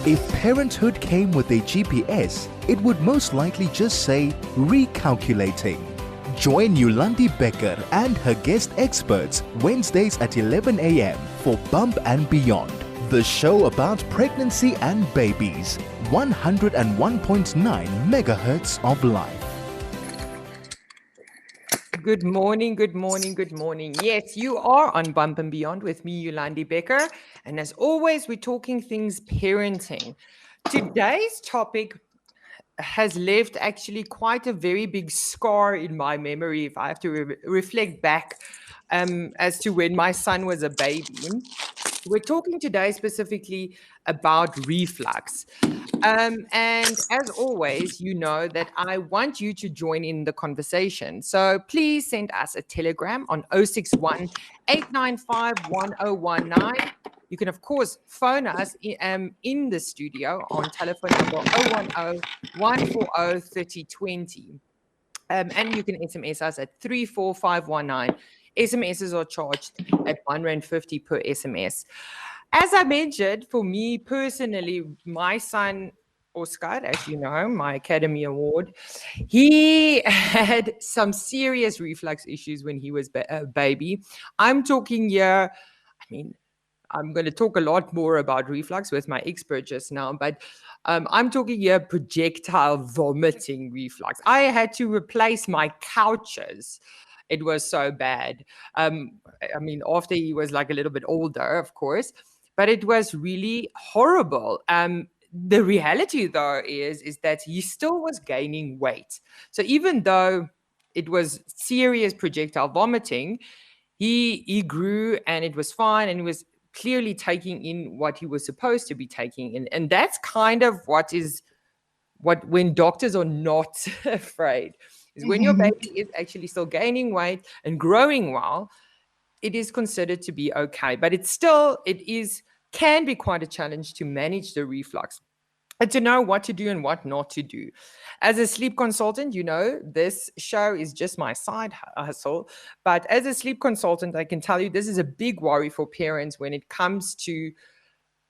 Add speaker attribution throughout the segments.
Speaker 1: If parenthood came with a GPS, it would most likely just say recalculating. Join Yolandi Becker and her guest experts Wednesdays at 11 a.m. for Bump and Beyond, the show about pregnancy and babies. 101.9 megahertz of life.
Speaker 2: Good morning, good morning, good morning. Yes, you are on Bump and Beyond with me, Yolandi Becker. And as always, we're talking things parenting. Today's topic has left actually quite a very big scar in my memory if I have to reflect back as to when my son was a baby. We're talking today specifically about reflux. And as always, you know that I want you to join in the conversation. So please send us a telegram on 061 895 1019. You can, of course, phone us in the studio on telephone number 010 140 3020. And you can SMS us at 34519. SMSs are charged at R1.50 per SMS. As I mentioned, for me personally, my son, Oscar, as you know, my Academy Award, he had some serious reflux issues when he was a baby. I'm talking here, I'm going to talk a lot more about reflux with my expert just now, but I'm talking here projectile vomiting reflux. I had to replace my couches. It was so bad. After he was like a little bit older, of course, but it was really horrible. The reality, though, is that he still was gaining weight. So even though it was serious projectile vomiting, he grew and it was fine, and he was clearly taking in what he was supposed to be taking in. And that's kind of when doctors are not afraid, is when your baby is actually still gaining weight and growing well, it is considered to be okay. But can be quite a challenge to manage the reflux and to know what to do and what not to do. As a sleep consultant, you know, this show is just my side hustle. But as a sleep consultant, I can tell you this is a big worry for parents when it comes to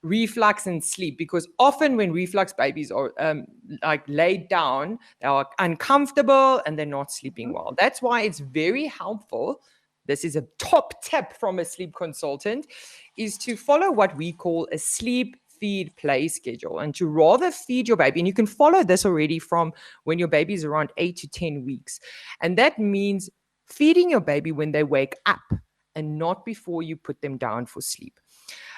Speaker 2: reflux and sleep, because often when reflux babies are laid down, they are uncomfortable and they're not sleeping well. That's why it's very helpful. This is a top tip from a sleep consultant, is to follow what we call a sleep feed play schedule, and to rather feed your baby. And you can follow this already from when your baby is around 8 to 10 weeks. And that means feeding your baby when they wake up and not before you put them down for sleep.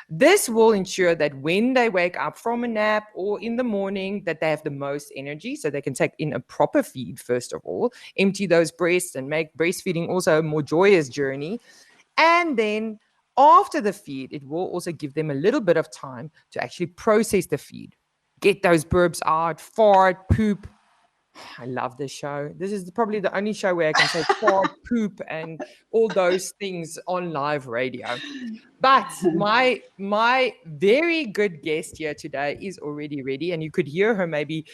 Speaker 2: This will ensure that when they wake up from a nap or in the morning, that they have the most energy so they can take in a proper feed, first of all, empty those breasts and make breastfeeding also a more joyous journey. And then after the feed, it will also give them a little bit of time to actually process the feed, get those burps out, fart, poop. I love this show. This is probably the only show where I can say fart, poop, and all those things on live radio. But my very good guest here today is already ready, and you could hear her maybe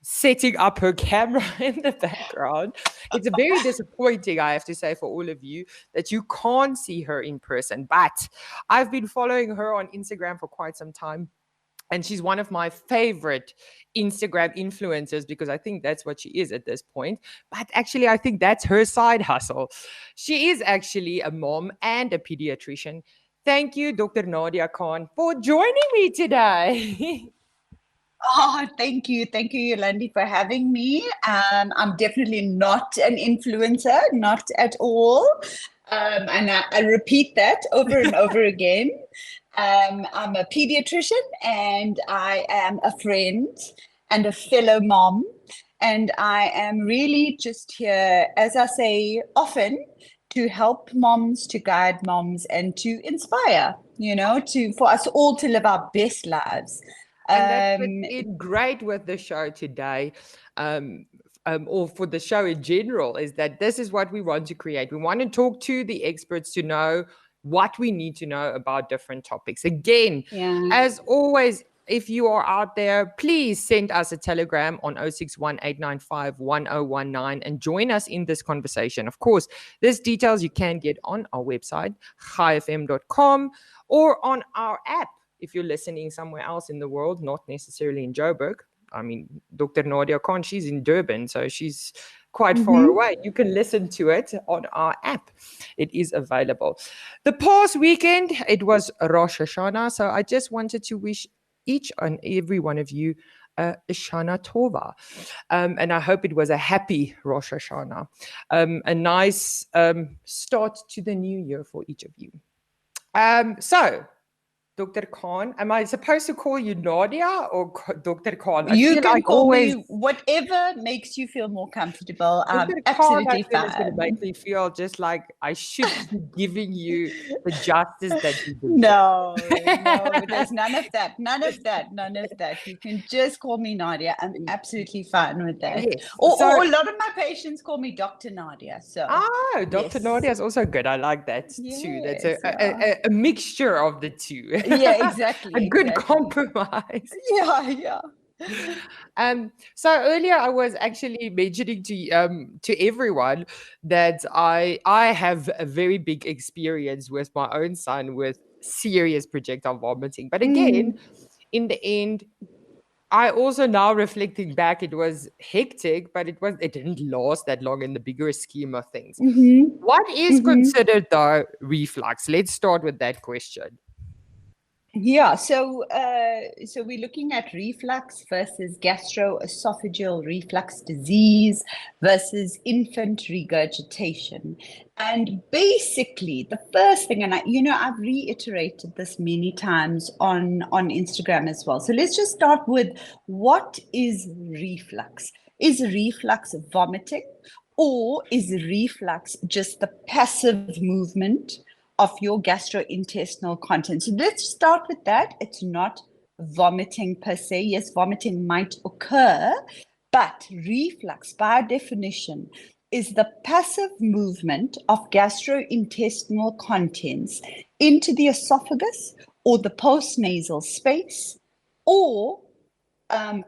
Speaker 2: setting up her camera in the background. It's a very disappointing, I have to say, for all of you that you can't see her in person. But I've been following her on Instagram for quite some time, and she's one of my favorite Instagram influencers, because I think that's what she is at this point. But actually, I think that's her side hustle. She is actually a mom and a pediatrician. Thank you, Dr. Nadia Khan, for joining me today.
Speaker 3: Oh, thank you. Thank you, Yolandi, for having me. I'm definitely not an influencer, not at all. And I repeat that over and over again. I'm a pediatrician, and I am a friend and a fellow mom. And I am really just here, as I say often, to help moms, to guide moms, and to inspire, for us all to live our best lives.
Speaker 2: And that's great with the show today, or for the show in general, is that this is what we want to create. We want to talk to the experts to know what we need to know about different topics. Again, as always, if you are out there, please send us a telegram on 061 895 1019 and join us in this conversation. Of course, these details you can get on our website, chaifm.com, or on our app. if you're listening somewhere else in the world, not necessarily in Joburg. I mean, Dr. Nadia Khan, she's in Durban, so she's quite far away. You can listen to it on our app. It is available. The past weekend, it was Rosh Hashanah, so I just wanted to wish each and every one of you Shana Tova. And I hope it was a happy Rosh Hashanah, a nice start to the new year for each of you. So, Dr. Khan, am I supposed to call you Nadia or Dr. Khan?
Speaker 3: You can call me whatever makes you feel more comfortable.
Speaker 2: Dr.
Speaker 3: Absolutely
Speaker 2: Khan, I feel it's going to
Speaker 3: fine.
Speaker 2: make me feel just like I should be giving you the justice that you deserve.
Speaker 3: No, there's none of that. None of that. You can just call me Nadia. I'm absolutely fine with that.
Speaker 2: Yes.
Speaker 3: Or a lot of my patients call me Dr. Nadia. So
Speaker 2: Dr. Nadia is also good. I like that too. That's a mixture of the two.
Speaker 3: Yeah, exactly.
Speaker 2: A good compromise.
Speaker 3: Yeah.
Speaker 2: So earlier I was actually mentioning to everyone that I have a very big experience with my own son with serious projectile vomiting. But again, in the end, I also now reflecting back, it was hectic, but it didn't last that long in the bigger scheme of things. What is considered the reflux? Let's start with that question.
Speaker 3: Yeah, so we're looking at reflux versus gastroesophageal reflux disease versus infant regurgitation. And basically, the first thing, and I've reiterated this many times on Instagram as well. So let's just start with, what is reflux? Is reflux vomiting, or is reflux just the passive movement of your gastrointestinal contents? So let's start with that. It's not vomiting per se. Yes, vomiting might occur, but reflux, by definition, is the passive movement of gastrointestinal contents into the esophagus or the postnasal space, or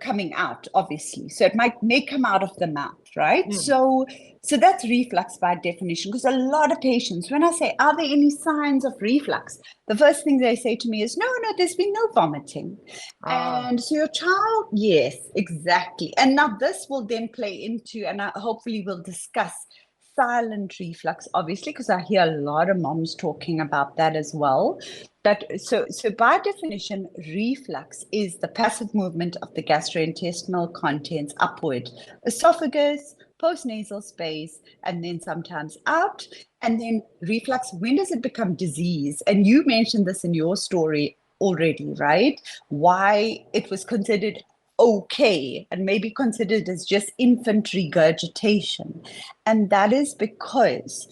Speaker 3: coming out, obviously. So it may come out of the mouth, right? So that's reflux by definition, because a lot of patients, when I say, are there any signs of reflux? The first thing they say to me is, no, there's been no vomiting. And so your child, yes, exactly. And now this will then play into, and hopefully we'll discuss silent reflux, obviously, because I hear a lot of moms talking about that as well. So by definition, reflux is the passive movement of the gastrointestinal contents upward, esophagus, postnasal space, and then sometimes out. And then reflux, when does it become disease? And you mentioned this in your story already, right? Why it was considered okay and maybe considered as just infant regurgitation. And that is because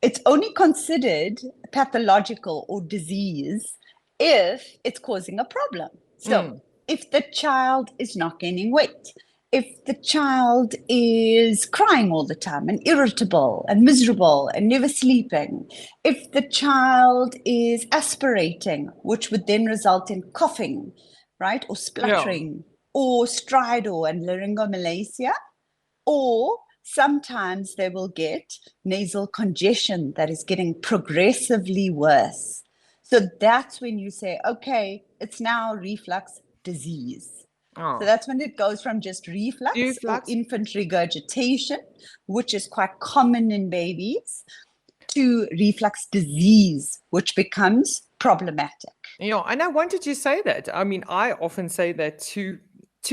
Speaker 3: it's only considered pathological or disease if it's causing a problem. So if the child is not gaining weight, if the child is crying all the time and irritable and miserable and never sleeping, if the child is aspirating, which would then result in coughing, right, or spluttering, or stridor and laryngomalacia, or sometimes they will get nasal congestion that is getting progressively worse. So that's when you say, okay, it's now reflux disease. So that's when it goes from just reflux or infant regurgitation, which is quite common in babies, to reflux disease, which becomes problematic.
Speaker 2: Yeah, and I wanted to say that. I mean, I often say that to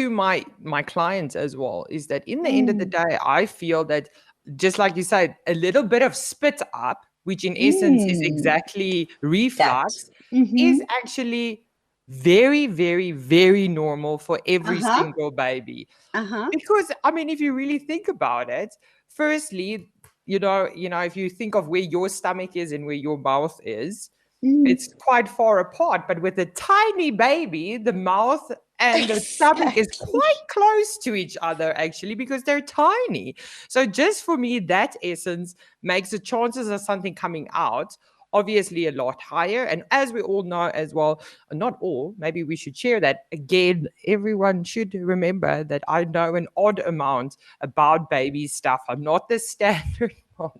Speaker 2: my clients as well, is that in the end of the day, I feel that, just like you said, a little bit of spit up, which in essence is exactly reflux, is actually very, very, very normal for every single baby. Because, I mean, if you really think about it, firstly, if you think of where your stomach is and where your mouth is, it's quite far apart. But with a tiny baby, the mouth and the stomach is quite close to each other, actually, because they're tiny. So just for me, that essence makes the chances of something coming out obviously a lot higher. And as we all know as well, not all, maybe we should share that again, everyone should remember that I know an odd amount about baby stuff. I'm not the standard mom.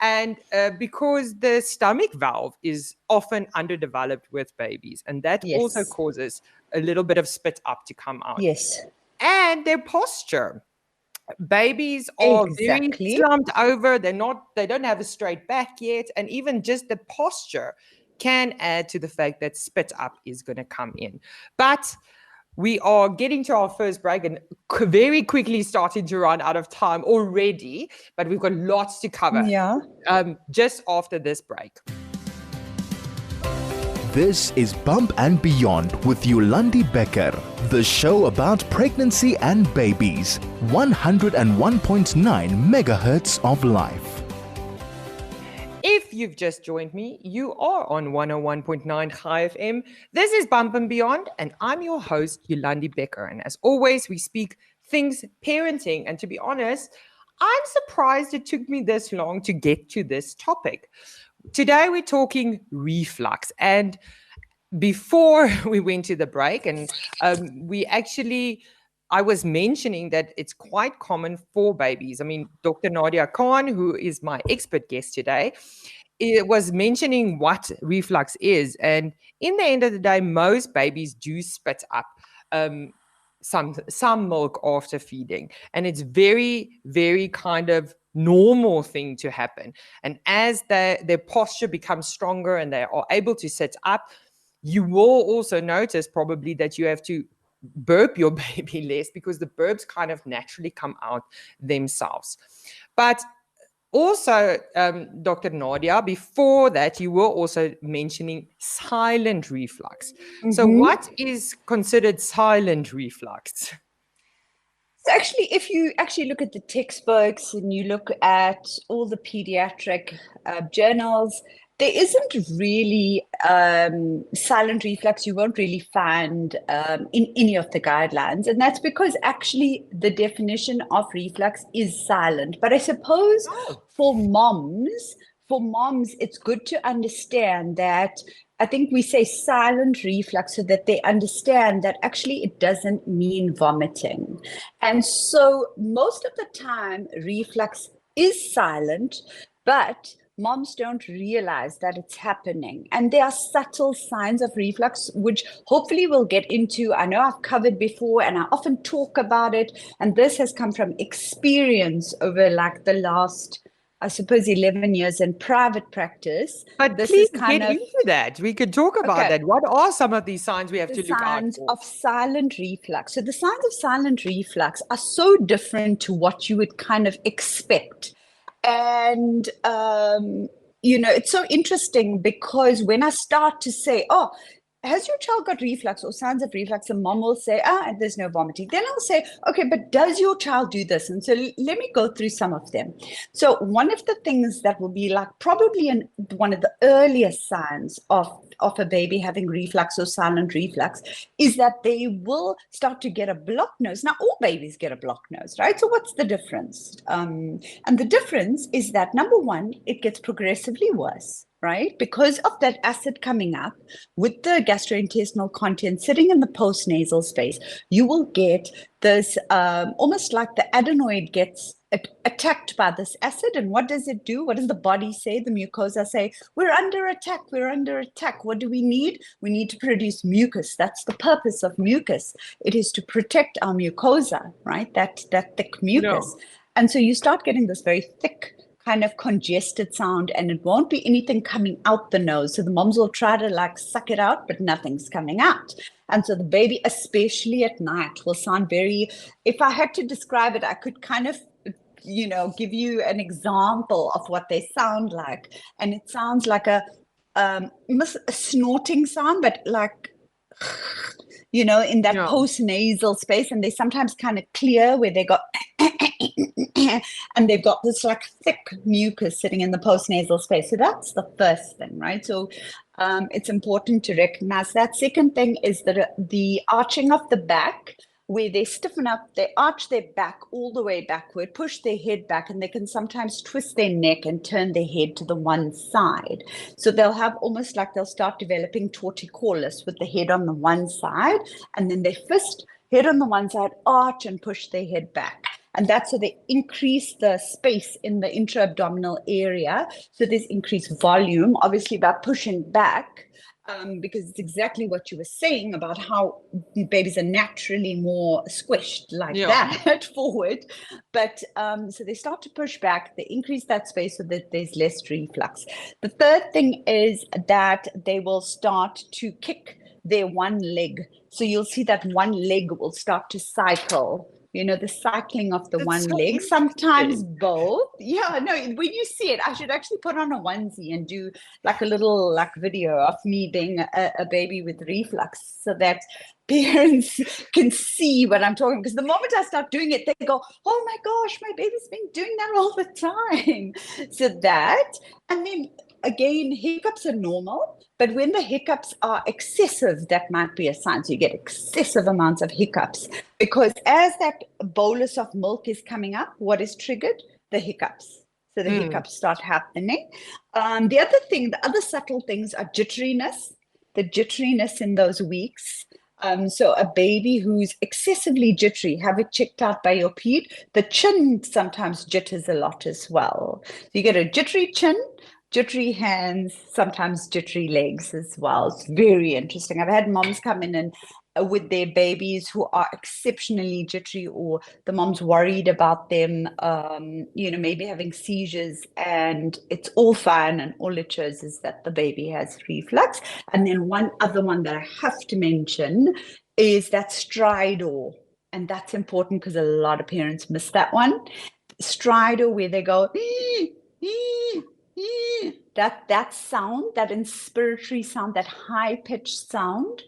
Speaker 2: And because the stomach valve is often underdeveloped with babies, and that also
Speaker 3: Yes.
Speaker 2: causes a little bit of spit up to come out.
Speaker 3: Yes.
Speaker 2: And their posture. Babies are very
Speaker 3: Exactly.
Speaker 2: slumped over. They don't have a straight back yet. And even just the posture can add to the fact that spit up is going to come in. But we are getting to our first break and very quickly starting to run out of time already, but we've got lots to cover just after this break.
Speaker 1: This is Bump and Beyond with Yolandi Becker, the show about pregnancy and babies. 101.9 megahertz of life.
Speaker 2: If you've just joined me, you are on 101.9 High FM. This is Bump and Beyond, and I'm your host, Yolandi Becker. And as always, we speak things parenting. And to be honest, I'm surprised it took me this long to get to this topic. Today, we're talking reflux. And before we went to the break, and I was mentioning that it's quite common for babies. I mean, Dr. Nadia Khan, who is my expert guest today, was mentioning what reflux is. And in the end of the day, most babies do spit up some milk after feeding. And it's very, very kind of normal thing to happen. And as their posture becomes stronger and they are able to sit up, you will also notice probably that you have to burp your baby less because the burps kind of naturally come out themselves. But also, Dr. Nadia, before that, you were also mentioning silent reflux. Mm-hmm. So what is considered silent reflux?
Speaker 3: So actually, if you actually look at the textbooks and you look at all the pediatric journals, there isn't really silent reflux. You won't really find in any of the guidelines. And that's because actually the definition of reflux is silent. But I suppose for moms, it's good to understand that I think we say silent reflux so that they understand that actually it doesn't mean vomiting. And so most of the time, reflux is silent, but moms don't realize that it's happening. And there are subtle signs of reflux, which hopefully we'll get into. I know I've covered before and I often talk about it. And this has come from experience over like the last, I suppose, 11 years in private practice.
Speaker 2: But this please is kind get into that. We could talk about that. What are some of these signs we have to look out for?
Speaker 3: Signs of silent reflux. So the signs of silent reflux are so different to what you would kind of expect. And, it's so interesting because when I start to say, oh, has your child got reflux or signs of reflux? And mom will say, there's no vomiting. Then I'll say, okay, but does your child do this? And so let me go through some of them. So one of the things that will be like probably one of the earliest signs of a baby having reflux or silent reflux is that they will start to get a blocked nose. Now, all babies get a blocked nose, right? So what's the difference? And the difference is that, number one, it gets progressively worse, right? Because of that acid coming up with the gastrointestinal content sitting in the postnasal space, you will get this almost like the adenoid gets attacked by this acid. And what does it do? What does the body say? The mucosa say, we're under attack. We're under attack. What do we need? We need to produce mucus. That's the purpose of mucus. It is to protect our mucosa, right? That thick mucus. No. And so you start getting this very thick kind of congested sound, and it won't be anything coming out the nose. So the moms will try to like suck it out, but nothing's coming out. And so the baby, especially at night, will sound very, if I had to describe it, I could kind of, give you an example of what they sound like. And it sounds like a snorting sound, but like, in that post-nasal space. And they sometimes kind of clear where they go, and they've got this like thick mucus sitting in the postnasal space. So that's the first thing, right? So it's important to recognize that. Second thing is that the arching of the back, where they stiffen up, they arch their back all the way backward, push their head back, and they can sometimes twist their neck and turn their head to the one side. So they'll have almost like they'll start developing torticollis with the head on the one side, and then their fist, head on the one side, arch and push their head back. And that's so they increase the space in the intra-abdominal area. So there's increased volume, obviously by pushing back, because it's exactly what you were saying about how the babies are naturally more squished like that forward. But so they start to push back, they increase that space so that there's less reflux. The third thing is that they will start to kick their one leg. So you'll see that one leg will start to cycle. You know, the cycling of the one leg, sometimes both. Yeah, no, when you see it, I should actually put on a onesie and do like a little like video of me being a baby with reflux so that parents can see what I'm talking. Because the moment I start doing it, they go, oh my gosh, my baby's been doing that all the time. So that, and then again, hiccups are normal. But when the hiccups are excessive, that might be a sign. So you get excessive amounts of hiccups because as that bolus of milk is coming up, what is triggered? The hiccups. So the hiccups start happening. The other thing, the other subtle things are jitteriness, the jitteriness in those weeks. So a baby who's excessively jittery, have it checked out by your ped. The chin sometimes jitters a lot as well. So you get a jittery chin, jittery hands, sometimes jittery legs as well. It's very interesting. I've had moms come in and with their babies who are exceptionally jittery, or the mom's worried about them, you know, maybe having seizures, and it's all fine, and all it shows is that the baby has reflux. And then one other one that I have to mention is that stridor, and that's important because a lot of parents miss that one. Stridor, where they go that sound, that inspiratory sound, that high-pitched sound,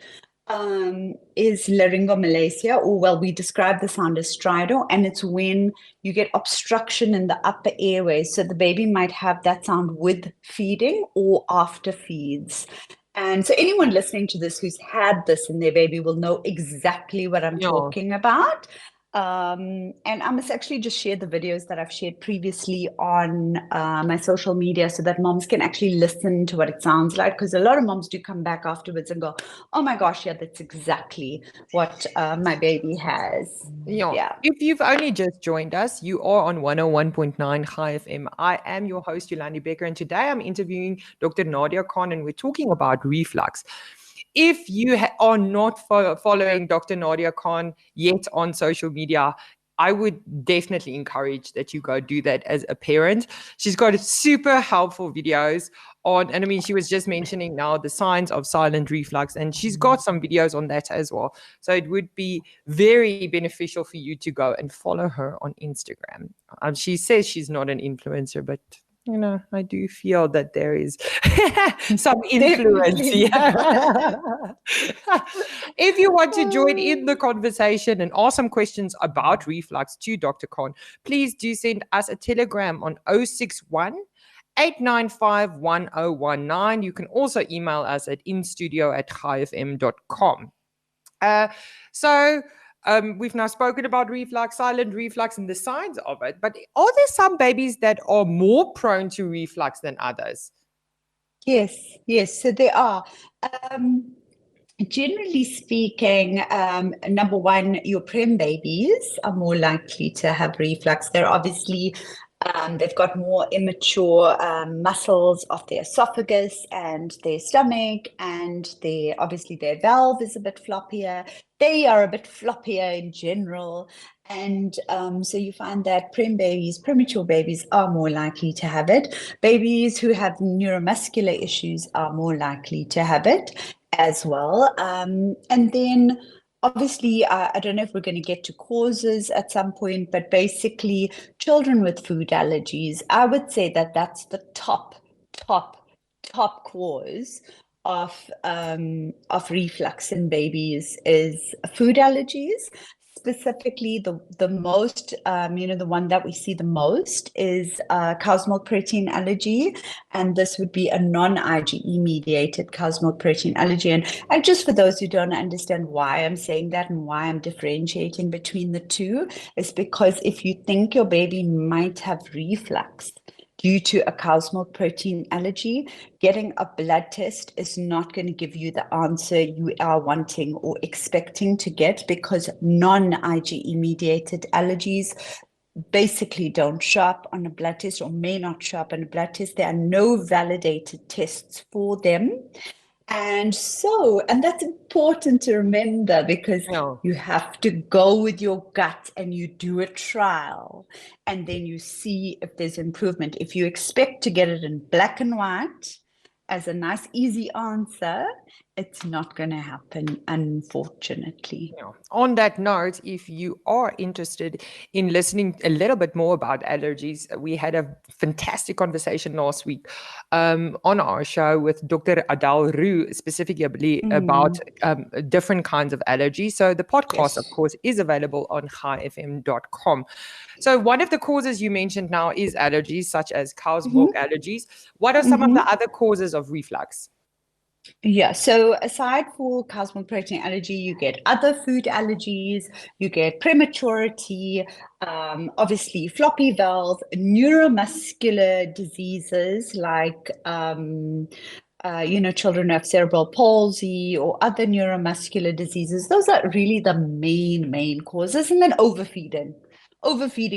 Speaker 3: is laryngomalacia, or well, we describe the sound as stridor, and it's when you get obstruction in the upper airway. So the baby might have that sound with feeding or after feeds. And so anyone listening to this who's had this in their baby will know exactly what I'm talking about. And I must actually just share the videos that I've shared previously on my social media so that moms can actually listen to what it sounds like, because a lot of moms do come back afterwards and go, oh my gosh, yeah, that's exactly what my baby has.
Speaker 2: Yeah. If you've only just joined us, you are on 101.9 High FM. I am your host, Yolandi Becker, and today I'm interviewing Dr. Nadia Khan, and we're talking about reflux. If you are not following Dr. Nadia Khan yet on social media, I would definitely encourage that you go do that as a parent. She's got super helpful videos on, and I mean, she was just mentioning now the signs of silent reflux, and she's got some videos on that as well. So it would be very beneficial for you to go and follow her on Instagram. She says she's not an influencer, but you know, I do feel that there is some influence here. If you want to join in the conversation and ask some questions about reflux to Dr. Khan, please do send us a telegram on 061 895 1019. You can also email us at instudio@highfm.com. We've now spoken about reflux, silent reflux, and the signs of it. But are there some babies that are more prone to reflux than others?
Speaker 3: Yes. So there are. Generally speaking, number one, your prem babies are more likely to have reflux. They're obviously they've got more immature muscles of their esophagus and their stomach, and obviously their valve is a bit floppier. They are a bit floppier in general. And so you find that premature babies are more likely to have it. Babies who have neuromuscular issues are more likely to have it as well. And then obviously, I don't know if we're going to get to causes at some point, but basically children with food allergies, I would say that that's the top cause of reflux in babies is food allergies. Specifically, the most, the one that we see the most is cow's milk protein allergy, and this would be a non-IgE mediated cow's milk protein allergy. And just for those who don't understand why I'm saying that and why I'm differentiating between the two, is because if you think your baby might have reflux due to a cow's milk protein allergy, getting a blood test is not going to give you the answer you are wanting or expecting to get, because non-IgE mediated allergies basically don't show up on a blood test or may not show up on a blood test. There are no validated tests for them. And that's important to remember, because
Speaker 2: Yeah.
Speaker 3: you have to go with your gut and you do a trial and then you see if there's improvement. If you expect to get it in black and white as a nice, easy answer, it's not going to happen, unfortunately.
Speaker 2: Yeah. On that note, if you are interested in listening a little bit more about allergies, we had a fantastic conversation last week on our show with Dr. Adele Roux, specifically about different kinds of allergies. So the podcast, of course, is available on highfm.com. So one of the causes you mentioned now is allergies, such as cow's milk allergies. What are some of the other causes of reflux?
Speaker 3: Yeah, so aside for cow's milk protein allergy, you get other food allergies, you get prematurity, obviously floppy valve, neuromuscular diseases like children who have cerebral palsy or other neuromuscular diseases. Those are really the main causes. And then overfeeding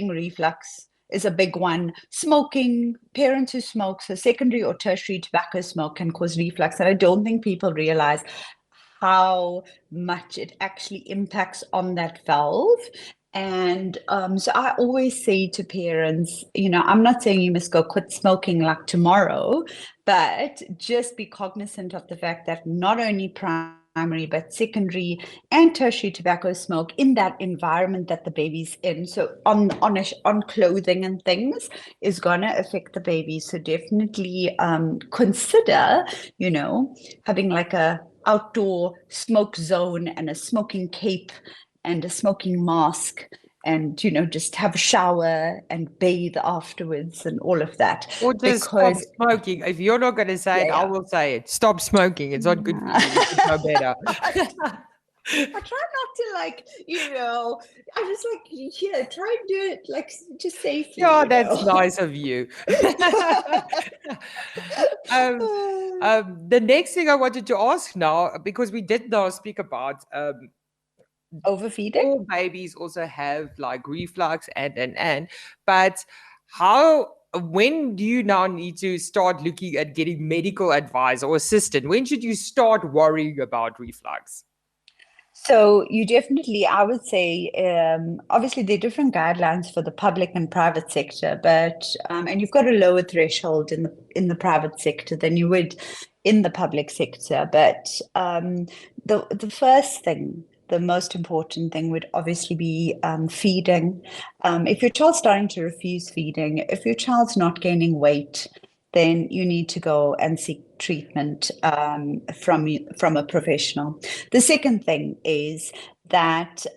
Speaker 3: reflux is a big one. Smoking, parents who smoke, so secondary or tertiary tobacco smoke can cause reflux. And I don't think people realize how much it actually impacts on that valve. And so I always say to parents, I'm not saying you must go quit smoking like tomorrow, but just be cognizant of the fact that not only primary but secondary and tertiary tobacco smoke in that environment that the baby's in, so on clothing and things, is gonna affect the baby. So definitely consider having like a outdoor smoke zone and a smoking cape and a smoking mask, and just have a shower and bathe afterwards and all of that.
Speaker 2: Or just stop smoking. If you're not going to say it, I will say it. Stop smoking. It's not good for you. You should know better.
Speaker 3: I try not to I just try and do it just safely.
Speaker 2: Yeah, that's nice of you. The next thing I wanted to ask now, because we did now speak about
Speaker 3: overfeeding.
Speaker 2: All babies also have like reflux but when do you now need to start looking at getting medical advice or assistance? When should you start worrying about reflux?
Speaker 3: So you definitely, I would say, obviously there are different guidelines for the public and private sector, but and you've got a lower threshold in the private sector than you would in the public sector. But the first thing, the most important thing would obviously be feeding. If your child's starting to refuse feeding, if your child's not gaining weight, then you need to go and seek treatment from a professional. The second thing is that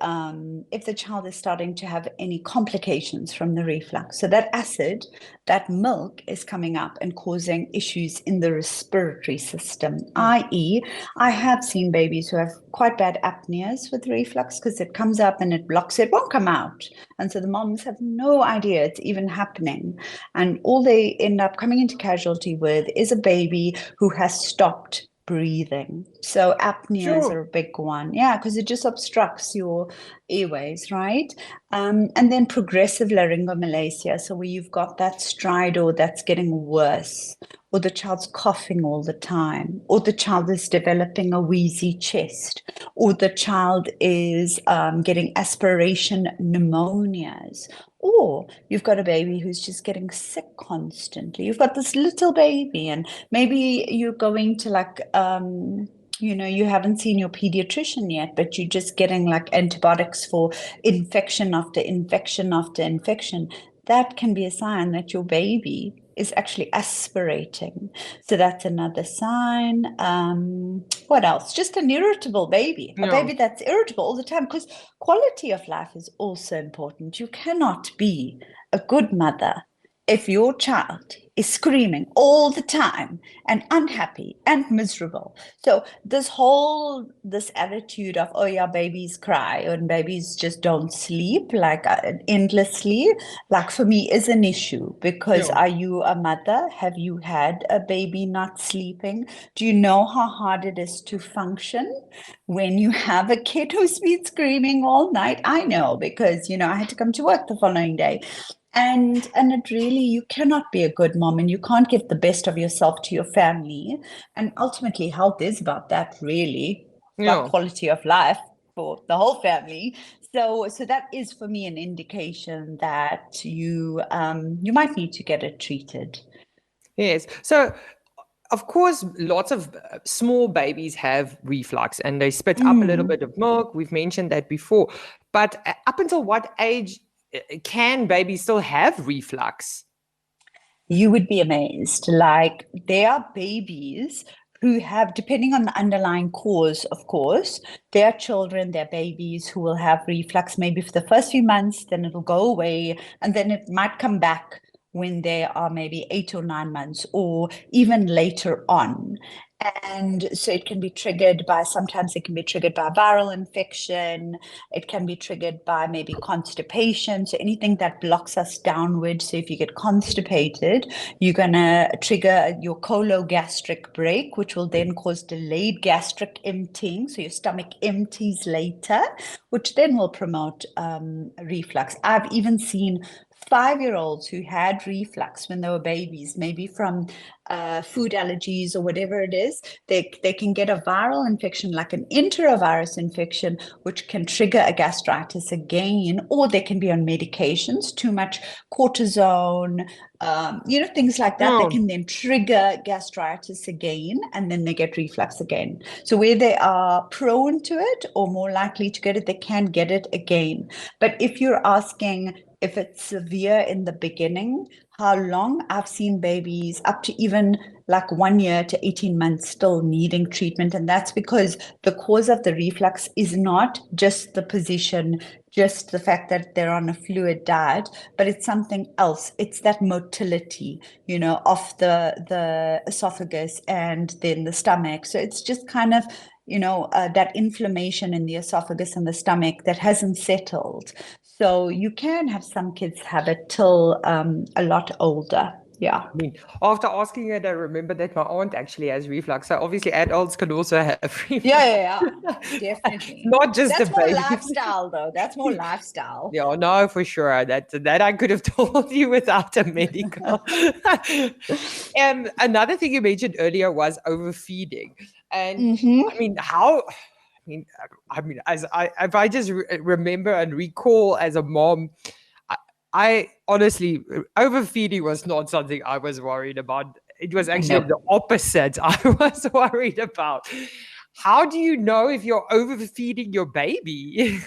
Speaker 3: if the child is starting to have any complications from the reflux, so that acid, that milk is coming up and causing issues in the respiratory system, i.e., I have seen babies who have quite bad apneas with reflux because it comes up and it blocks, it won't come out. And so the moms have no idea it's even happening. And all they end up coming into casualty with is a baby who has stopped breathing. So apneas are a big one. Yeah, because it just obstructs your airways, right? And then progressive laryngomalacia. So where you've got that stridor that's getting worse, or the child's coughing all the time, or the child is developing a wheezy chest, or the child is getting aspiration pneumonias, or you've got a baby who's just getting sick constantly. You've got this little baby, and maybe you're going to you haven't seen your pediatrician yet, but you're just getting like antibiotics for infection after infection after infection. That can be a sign that your baby is actually aspirating. So that's another sign. What else? Just an irritable baby, a baby that's irritable all the time, because quality of life is also important. You cannot be a good mother if your child is screaming all the time and unhappy and miserable, so this attitude of, oh yeah, babies cry and babies just don't sleep like endlessly, like for me is an issue, because
Speaker 2: Yeah.
Speaker 3: are you a mother? Have you had a baby not sleeping? Do you know how hard it is to function when you have a kid who's been screaming all night? I know, because I had to come to work the following day. And it really, you cannot be a good mom, and you can't give the best of yourself to your family. And ultimately, health is about that, really, about
Speaker 2: Yeah.
Speaker 3: quality of life for the whole family. So that is for me an indication that you might need to get it treated.
Speaker 2: Yes. So, of course, lots of small babies have reflux and they spit up a little bit of milk. We've mentioned that before. But up until what age can babies still have reflux?
Speaker 3: You would be amazed. Like, there are babies who have, depending on the underlying cause, of course, there are children, there are babies who will have reflux maybe for the first few months, then it'll go away, and then it might come back when they are maybe 8 or 9 months, or even later on. And so it can be triggered by, sometimes it can be triggered by viral infection. It can be triggered by maybe constipation. So anything that blocks us downward. So if you get constipated, you're going to trigger your cologastric break, which will then cause delayed gastric emptying. So your stomach empties later, which then will promote reflux. I've even seen 5-year-olds who had reflux when they were babies, maybe from food allergies or whatever it is. They can get a viral infection, like an enterovirus infection, which can trigger a gastritis again, or they can be on medications, too much cortisone, things like that. They
Speaker 2: No.
Speaker 3: can then trigger gastritis again, and then they get reflux again. So where they are prone to it or more likely to get it, they can get it again. But if you're asking if it's severe in the beginning, how long? I've seen babies up to even like 1 year to 18 months still needing treatment. And that's because the cause of the reflux is not just the position, just the fact that they're on a fluid diet, but it's something else. It's that motility, of the esophagus and then the stomach. So it's just kind of, that inflammation in the esophagus and the stomach that hasn't settled. So you can have some kids have it till a lot older. Yeah.
Speaker 2: I mean, after asking it, I remember that my aunt actually has reflux. So obviously, adults can also have reflux.
Speaker 3: Yeah. Definitely.
Speaker 2: Not just
Speaker 3: That's
Speaker 2: the
Speaker 3: more
Speaker 2: babies.
Speaker 3: lifestyle, though. That's more lifestyle.
Speaker 2: Yeah, no, for sure. That I could have told you without a medical. Another thing you mentioned earlier was overfeeding, and I mean, how? As if I just remember and recall as a mom, I honestly, overfeeding was not something I was worried about. It was actually
Speaker 3: Nope.
Speaker 2: the opposite I was worried about. How do you know if you're overfeeding your baby?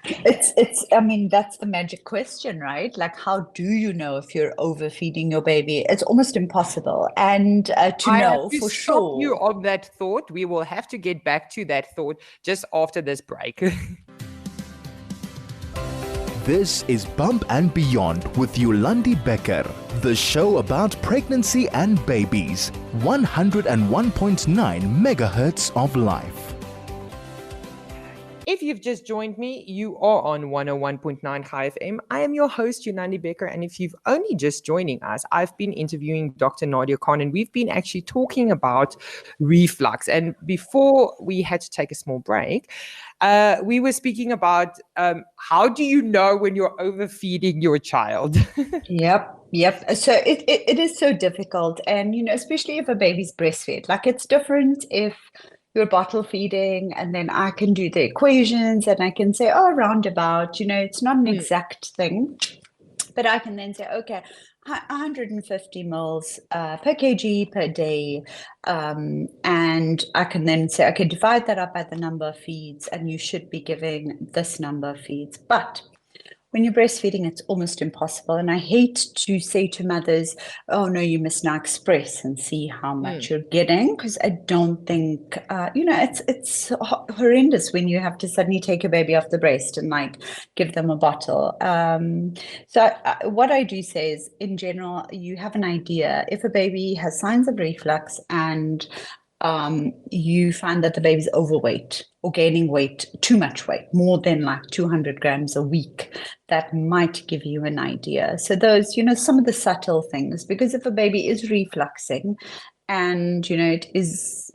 Speaker 3: I mean, that's the magic question, right? Like, how do you know if you're overfeeding your baby? It's almost impossible. And to
Speaker 2: I have
Speaker 3: know
Speaker 2: to
Speaker 3: for
Speaker 2: stop you
Speaker 3: sure.
Speaker 2: on that thought. We will have to get back to that thought just after this break.
Speaker 1: This is Bump and Beyond with Yolandi Becker, the show about pregnancy and babies. 101.9 megahertz of life.
Speaker 2: If you've just joined me, you are on 101.9 High FM. I am your host, Yolandi Becker. And if you've only just joining us, I've been interviewing Dr. Nadia Khan, and we've been actually talking about reflux. And before we had to take a small break, we were speaking about how do you know when you're overfeeding your child?
Speaker 3: Yep. So it is so difficult. And, especially if a baby's breastfed, like it's different if you're bottle feeding, and then I can do the equations and I can say, oh, roundabout, it's not an exact thing, but I can then say, okay, 150 mils per kg per day. And I can then say, okay, divide that up by the number of feeds, and you should be giving this number of feeds. But when you're breastfeeding, it's almost impossible. And I hate to say to mothers, oh, no, you must now express and see how much you're getting, because I don't think, it's horrendous when you have to suddenly take a baby off the breast and like give them a bottle. What I do say is, in general, you have an idea. If a baby has signs of reflux and you find that the baby's overweight or gaining weight, too much weight, more than like 200 grams a week, that might give you an idea. So those, some of the subtle things, because if a baby is refluxing and, it is,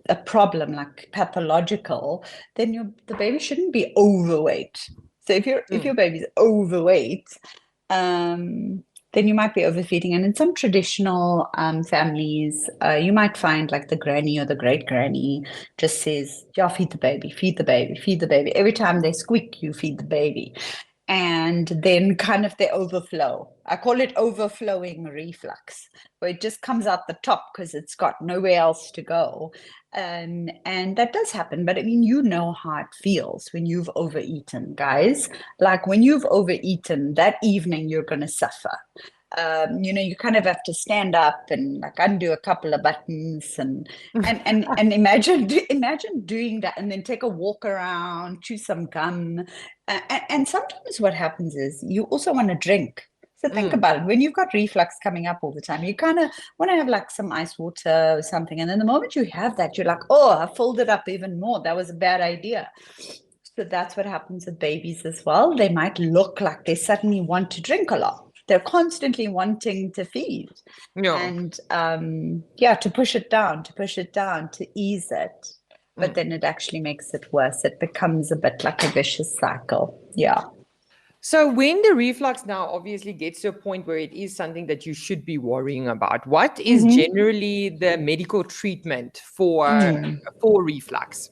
Speaker 3: a problem like pathological, then the baby shouldn't be overweight. So if your baby's overweight, then you might be overfeeding. And in some traditional families, you might find like the granny or the great granny just says, yeah, feed the baby, feed the baby, feed the baby. Every time they squeak, you feed the baby. And then kind of they overflow. I call it overflowing reflux, where it just comes out the top because it's got nowhere else to go. And that does happen. But I mean, how it feels when you've overeaten, guys. Like when you've overeaten, that evening you're going to suffer. You kind of have to stand up and like undo a couple of buttons and imagine doing that, and then take a walk around, chew some gum. And sometimes what happens is you also want to drink. So think about it. When you've got reflux coming up all the time, you kind of want to have like some ice water or something. And then the moment you have that, you're like, oh, I filled it up even more. That was a bad idea. So that's what happens with babies as well. They might look like they suddenly want to drink a lot. They're constantly wanting to feed. And to push it down, to ease it. But then it actually makes it worse. It becomes a bit like a vicious cycle. Yeah.
Speaker 2: So when the reflux now obviously gets to a point where it is something that you should be worrying about, what is generally the medical treatment for reflux?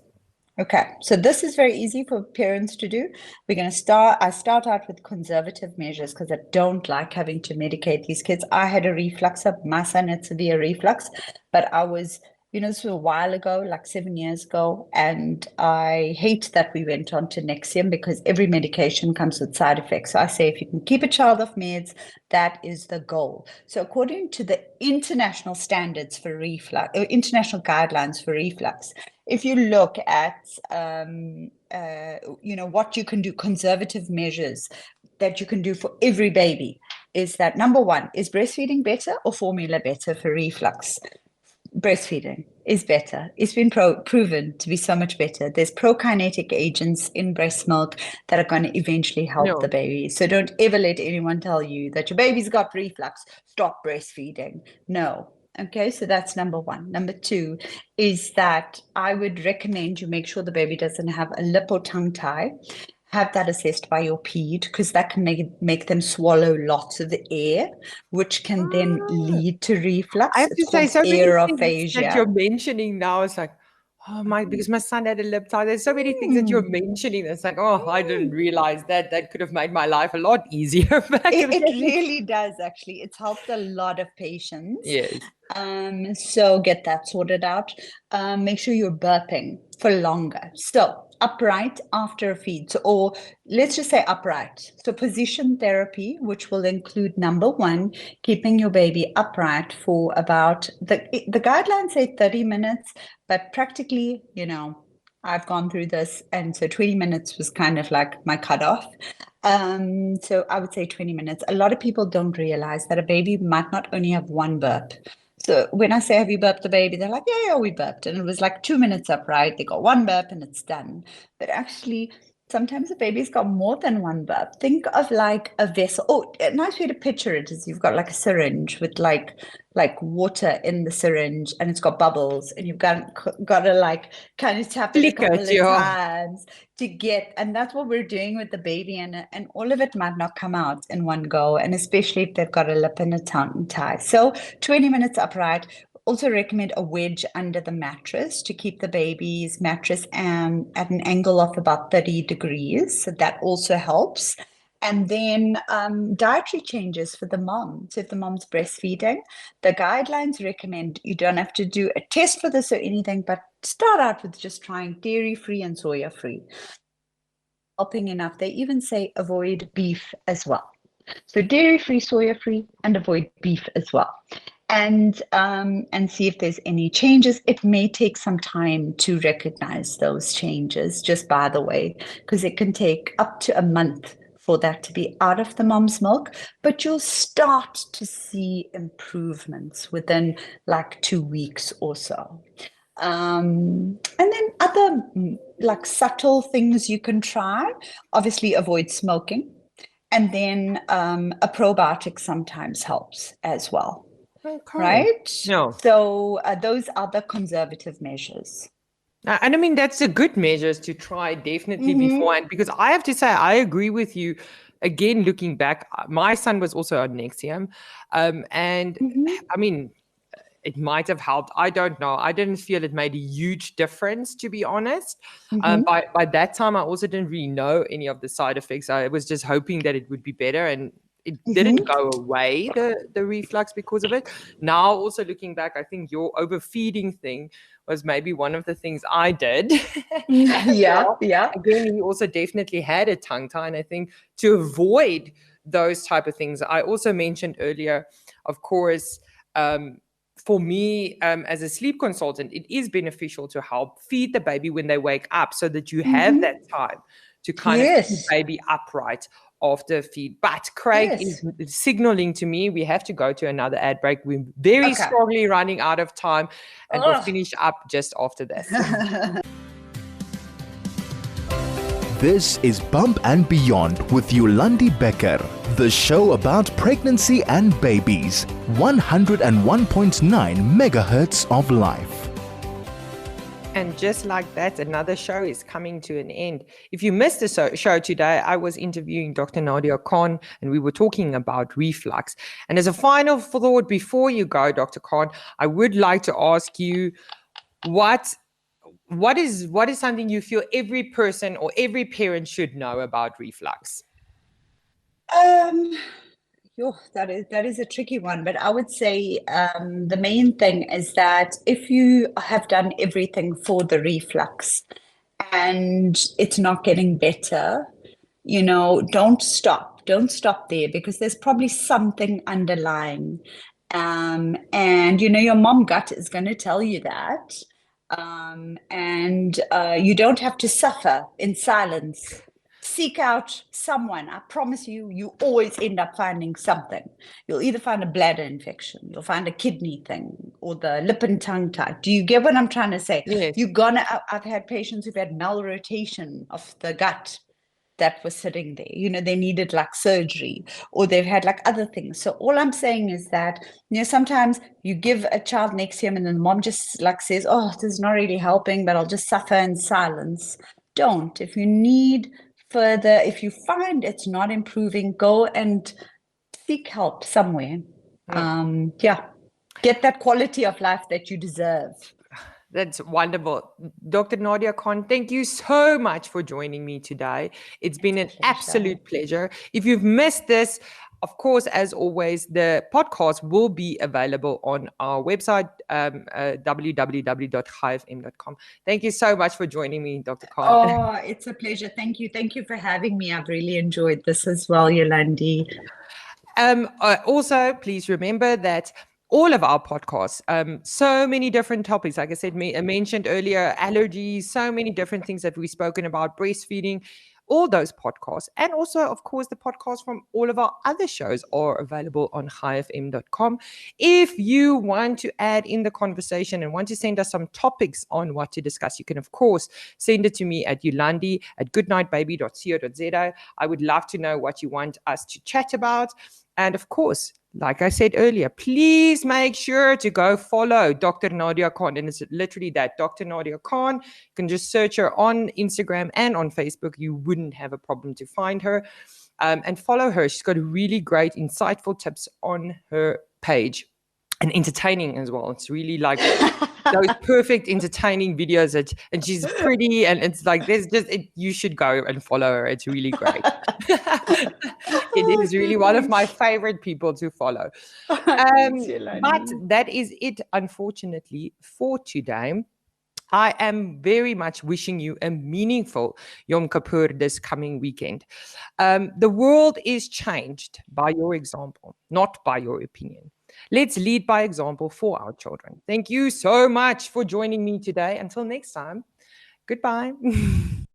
Speaker 3: Okay, so this is very easy for parents to do. I start out with conservative measures because I don't like having to medicate these kids. I had a reflux, my son had severe reflux, but I was, this was a while ago, like 7 years ago, and I hate that we went on to Nexium because every medication comes with side effects. So I say if you can keep a child off meds, that is the goal. So according to the international standards for reflux, or international guidelines for reflux, if you look at, what you can do, conservative measures that you can do for every baby, is that number one, is breastfeeding better or formula better for reflux? Breastfeeding is better. It's been proven to be so much better. There's prokinetic agents in breast milk that are going to eventually help the baby. So don't ever let anyone tell you that your baby's got reflux, stop breastfeeding. No. Okay, so that's number one. Number two is that I would recommend you make sure the baby doesn't have a lip or tongue tie. Have that assessed by your ped, because that can make them swallow lots of air, which can then lead to reflux.
Speaker 2: I have to say, so many things that you're mentioning now. It's like, because my son had a lip tie. There's so many things that you're mentioning. It's like, I didn't realize that. That could have made my life a lot easier.
Speaker 3: It really does, actually. It's helped a lot of patients.
Speaker 2: Yes.
Speaker 3: So get that sorted out. Make sure you're burping for longer. So upright after a feed, or let's just say upright. So position therapy, which will include, number one, keeping your baby upright for about, the guidelines say 30 minutes, but practically, I've gone through this, and so 20 minutes was kind of like my cutoff. So I would say 20 minutes. A lot of people don't realize that a baby might not only have one burp. So when I say, have you burped the baby? They're like, yeah, we burped. And it was like 2 minutes upright. They got one burp and it's done. But actually, sometimes a baby's got more than one burp. Think of like a vessel. Oh, a nice way to picture it is you've got like a syringe with like water in the syringe, and it's got bubbles, and you've got to like kind of tap it a couple of times to get, and that's what we're doing with the baby, and all of it might not come out in one go, and especially if they've got a lip and a tongue tie. So 20 minutes upright. Also recommend a wedge under the mattress to keep the baby's mattress at an angle of about 30 degrees. So that also helps. And then dietary changes for the mom. So if the mom's breastfeeding, the guidelines recommend you don't have to do a test for this or anything, but start out with just trying dairy-free and soya-free. helping enough. They even say avoid beef as well. So dairy-free, soya-free, and avoid beef as well. And see if there's any changes. It may take some time to recognize those changes, just by the way, because it can take up to a month for that to be out of the mom's milk, but you'll start to see improvements within like 2 weeks or so. And then other like subtle things you can try, obviously avoid smoking. And then a probiotic sometimes helps as well.
Speaker 2: Okay.
Speaker 3: Right?
Speaker 2: No.
Speaker 3: So those are the conservative measures.
Speaker 2: And I mean, that's a good measures to try definitely beforehand, because I have to say, I agree with you. Again, looking back, my son was also on Nexium. And I mean, it might have helped. I don't know. I didn't feel it made a huge difference, to be honest. By that time, I also didn't really know any of the side effects. I was just hoping that it would be better, and it didn't go away, the reflux, because of it. Now, also looking back, I think your overfeeding thing was maybe one of the things I did.
Speaker 3: Yeah.
Speaker 2: Again, he also definitely had a tongue tie, and I think to avoid those type of things, I also mentioned earlier, of course, for me, as a sleep consultant, it is beneficial to help feed the baby when they wake up, so that you have that time to kind of keep the baby upright after feed. But Craig is signaling to me we have to go to another ad break. We're very strongly running out of time, and we'll finish up just after this.
Speaker 1: This is Bump and Beyond with Yolandi Becker, the show about pregnancy and babies. 101.9 megahertz of life.
Speaker 2: And just like that, another show is coming to an end. If you missed the show today, I was interviewing Dr. Nadia Khan, and we were talking about reflux. And as a final thought before you go, Dr. Khan, I would like to ask you, what is something you feel every person or every parent should know about reflux?
Speaker 3: That is a tricky one, but I would say the main thing is that if you have done everything for the reflux and it's not getting better, don't stop. Don't stop there, because there's probably something underlying. And your mom gut is going to tell you that. And you don't have to suffer in silence. Seek out someone. I promise you, you always end up finding something. You'll either find a bladder infection, you'll find a kidney thing, or the lip and tongue tie. Do you get what I'm trying to say?
Speaker 2: Yes.
Speaker 3: I've had patients who've had malrotation of the gut that was sitting there. They needed like surgery, or they've had like other things. So all I'm saying is that, sometimes you give a child Nexium and then the mom just like says, oh, this is not really helping, but I'll just suffer in silence. Don't. If you need further, if you find it's not improving, go and seek help somewhere. Get that quality of life that you deserve.
Speaker 2: That's wonderful. Dr. Nadia Khan, thank you so much for joining me today. It's been an absolute pleasure. If you've missed this, of course, as always, the podcast will be available on our website, www.chaifm.com. Thank you so much for joining me, Dr. Khan.
Speaker 3: Oh, it's a pleasure. Thank you. Thank you for having me. I've really enjoyed this as well, Yolandi.
Speaker 2: Also, please remember that all of our podcasts, so many different topics, like I said, I mentioned earlier, allergies, so many different things that we've spoken about, breastfeeding, all those podcasts. And also, of course, the podcasts from all of our other shows are available on chaifm.com. If you want to add in the conversation and want to send us some topics on what to discuss, you can, of course, send it to me at yolandi@goodnightbaby.co.za. I would love to know what you want us to chat about. And of course, like I said earlier, please make sure to go follow Dr. Nadia Khan. And it's literally that, Dr. Nadia Khan. You can just search her on Instagram and on Facebook. You wouldn't have a problem to find her. And follow her. She's got really great, insightful tips on her page. And entertaining as well. It's really like those perfect entertaining videos and she's pretty, and it's like you should go and follow her. It's really great. It is really one of my favorite people to follow. But that is it, unfortunately, for today. I am very much wishing you a meaningful Yom Kippur this coming weekend. The world is changed by your example, not by your opinion. Let's lead by example for our children. Thank you so much for joining me today. Until next time, goodbye.